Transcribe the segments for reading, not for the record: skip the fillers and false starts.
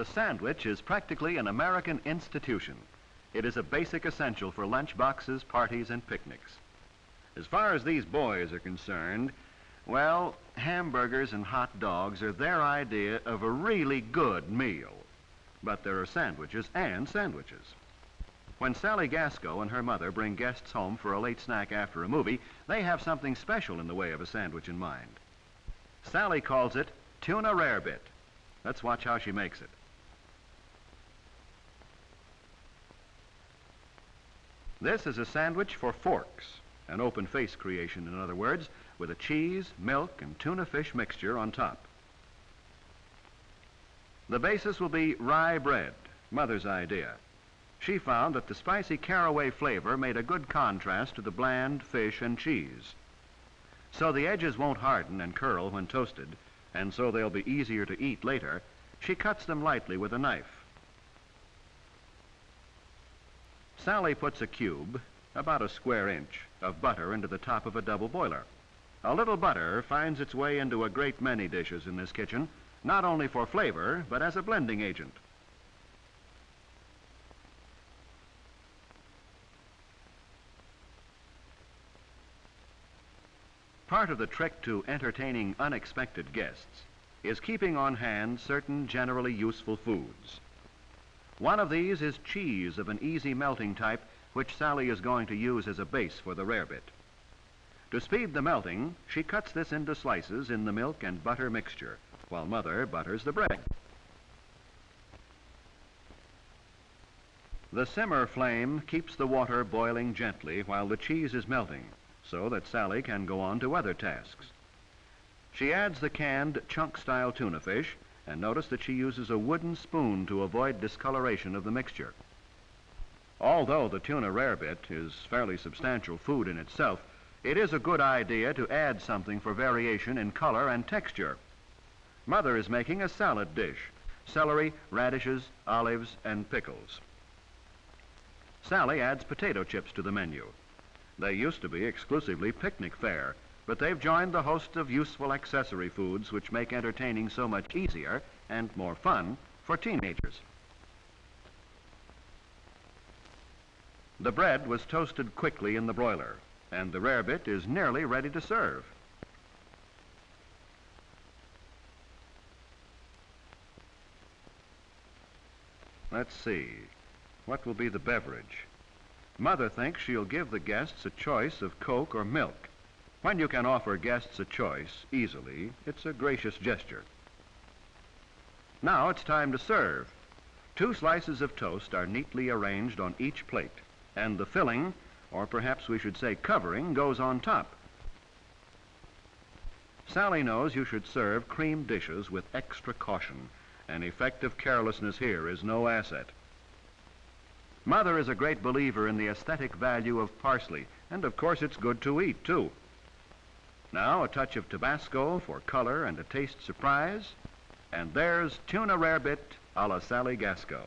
The sandwich is practically an American institution. It is a basic essential for lunch boxes, parties, and picnics. As far as these boys are concerned, well, hamburgers and hot dogs are their idea of a really good meal. But there are sandwiches and sandwiches. When Sally Gasco and her mother bring guests home for a late snack after a movie, they have something special in the way of a sandwich in mind. Sally calls it tuna rarebit. Let's watch how she makes it. This is a sandwich for forks, an open face creation, in other words, with a cheese, milk, and tuna fish mixture on top. The basis will be rye bread, Mother's idea. She found that the spicy caraway flavor made a good contrast to the bland fish and cheese. So the edges won't harden and curl when toasted, and so they'll be easier to eat later. She cuts them lightly with a knife. Sally puts a cube, about a square inch, of butter into the top of a double boiler. A little butter finds its way into a great many dishes in this kitchen, not only for flavor, but as a blending agent. Part of the trick to entertaining unexpected guests is keeping on hand certain generally useful foods. One of these is cheese of an easy melting type, which Sally is going to use as a base for the rarebit. To speed the melting, she cuts this into slices in the milk and butter mixture, while Mother butters the bread. The simmer flame keeps the water boiling gently while the cheese is melting, so that Sally can go on to other tasks. She adds the canned chunk-style tuna fish, and notice that she uses a wooden spoon to avoid discoloration of the mixture. Although the tuna rarebit is fairly substantial food in itself, it is a good idea to add something for variation in color and texture. Mother is making a salad dish: celery, radishes, olives, and pickles. Sally adds potato chips to the menu. They used to be exclusively picnic fare, but they've joined the host of useful accessory foods which make entertaining so much easier and more fun for teenagers. The bread was toasted quickly in the broiler, and the rarebit is nearly ready to serve. Let's see, what will be the beverage? Mother thinks she'll give the guests a choice of Coke or milk. When you can offer guests a choice easily, it's a gracious gesture. Now it's time to serve. 2 slices of toast are neatly arranged on each plate, and the filling, or perhaps we should say covering, goes on top. Sally knows you should serve cream dishes with extra caution. An effective carelessness here is no asset. Mother is a great believer in the aesthetic value of parsley, and of course it's good to eat, too. Now a touch of Tabasco for color and a taste surprise, and there's tuna rarebit a la Sally Gasco.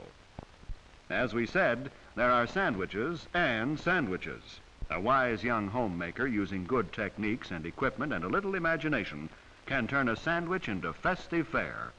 As we said, there are sandwiches and sandwiches. A wise young homemaker using good techniques and equipment and a little imagination can turn a sandwich into festive fare.